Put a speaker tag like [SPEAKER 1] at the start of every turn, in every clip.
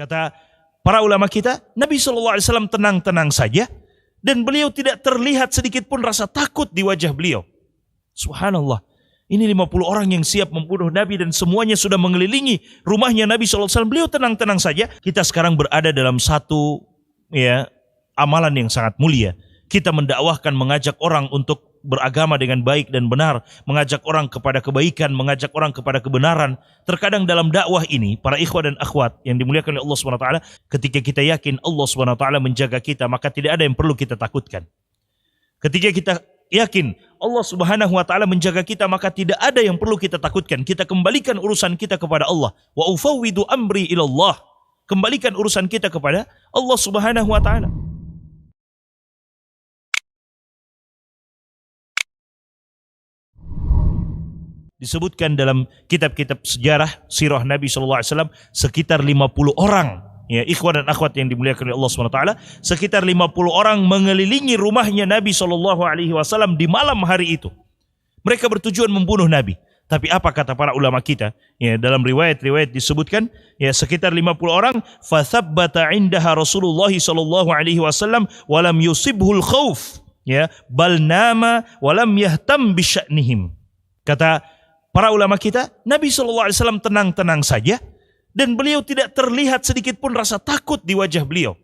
[SPEAKER 1] Kata para ulama kita, Nabi SAW tenang-tenang saja dan beliau tidak terlihat sedikit pun rasa takut di wajah beliau. Subhanallah. Ini 50 orang yang siap membunuh Nabi dan semuanya sudah mengelilingi rumahnya Nabi SAW. Beliau tenang-tenang saja. Kita sekarang berada dalam satu amalan yang sangat mulia. Kita mendakwahkan, mengajak orang untuk beragama dengan baik dan benar, mengajak orang kepada kebaikan, mengajak orang kepada kebenaran. Terkadang dalam dakwah ini, para ikhwah dan akhwat yang dimuliakan oleh Allah SWT, ketika kita yakin Allah SWT menjaga kita, maka tidak ada yang perlu kita takutkan. Ketika kita yakin Allah Subhanahu wa taala menjaga kita, maka tidak ada yang perlu kita takutkan. Kita kembalikan urusan kita kepada Allah. Wa ufawwidu amri ilallah. Kembalikan urusan kita kepada Allah Subhanahu wa taala. Disebutkan dalam kitab-kitab sejarah sirah Nabi SAW sekitar 50 orang, ya ikhwan dan akhwat yang dimuliakan oleh Allah SWT, sekitar 50 orang mengelilingi rumahnya Nabi SAW di malam hari itu. Mereka bertujuan membunuh Nabi. Tapi apa kata para ulama kita? Ya, dalam riwayat-riwayat disebutkan ya sekitar 50 orang, fathabbata indaha Rasulullah SAW walam yusibhul khauf, ya bal nama walam yahtam bisya'nihim. Kata para ulama kita, Nabi SAW tenang-tenang saja dan beliau tidak terlihat sedikit pun rasa takut di wajah beliau.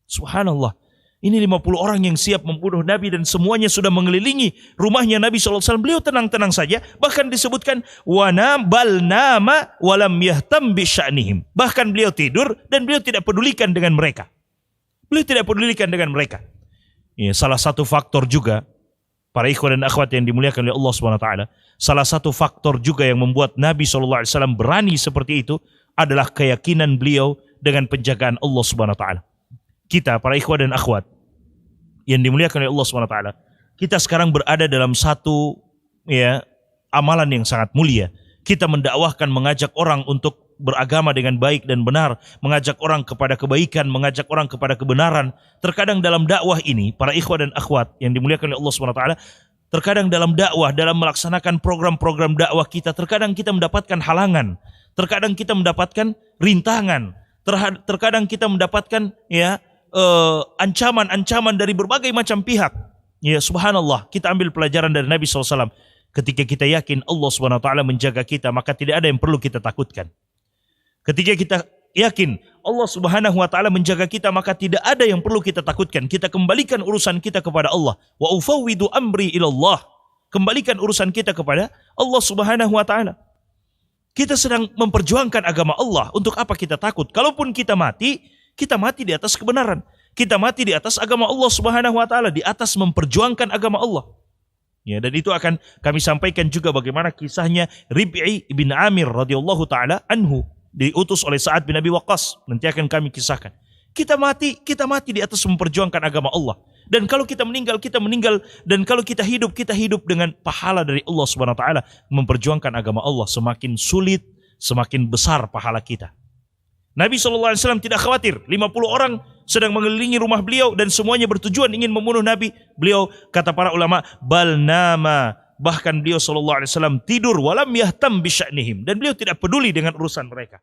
[SPEAKER 1] Subhanallah. Ini 50 orang yang siap membunuh Nabi dan semuanya sudah mengelilingi rumahnya Nabi SAW. Beliau tenang-tenang saja. Bahkan disebutkan bal nama walam yahtam bisya'nihim. Bahkan beliau tidur dan beliau tidak pedulikan dengan mereka. Beliau tidak pedulikan dengan mereka. Ya, salah satu faktor juga, para ikhwan dan akhwat yang dimuliakan oleh Allah SWT, salah satu faktor juga yang membuat Nabi SAW berani seperti itu adalah keyakinan beliau dengan penjagaan Allah SWT. Kita, para ikhwan dan akhwat yang dimuliakan oleh Allah SWT, kita sekarang berada dalam satu amalan yang sangat mulia. Kita mendakwahkan, mengajak orang untuk beragama dengan baik dan benar, mengajak orang kepada kebaikan, mengajak orang kepada kebenaran. Terkadang dalam dakwah ini, para ikhwah dan akhwat yang dimuliakan oleh Allah SWT, terkadang dalam dakwah, dalam melaksanakan program-program dakwah kita, terkadang kita mendapatkan halangan, terkadang kita mendapatkan rintangan, terkadang kita mendapatkan ancaman-ancaman dari berbagai macam pihak. Ya subhanallah, kita ambil pelajaran dari Nabi SAW. Ketika kita yakin Allah SWT menjaga kita, maka tidak ada yang perlu kita takutkan. Ketika kita yakin Allah Subhanahu wa taala menjaga kita, maka tidak ada yang perlu kita takutkan. Kita kembalikan urusan kita kepada Allah. Wa ufawwidu amri ilallah. Kembalikan urusan kita kepada Allah Subhanahu wa taala. Kita sedang memperjuangkan agama Allah. Untuk apa kita takut? Kalaupun kita mati di atas kebenaran. Kita mati di atas agama Allah Subhanahu wa taala, di atas memperjuangkan agama Allah. Ya, dan itu akan kami sampaikan juga bagaimana kisahnya Rib'i bin Amir radhiyallahu taala anhu, diutus oleh Sa'ad bin Abi Waqqas. Nanti akan kami kisahkan. Kita mati di atas memperjuangkan agama Allah. Dan kalau kita meninggal. Dan kalau kita hidup dengan pahala dari Allah Subhanahu wa taala memperjuangkan agama Allah. Semakin sulit, semakin besar pahala kita. Nabi SAW tidak khawatir. 50 orang sedang mengelilingi rumah beliau dan semuanya bertujuan ingin membunuh Nabi. Beliau, kata para ulama, bal nama, bahkan beliau SAW tidur walam yahtam bisya'nihim, dan beliau tidak peduli dengan urusan mereka.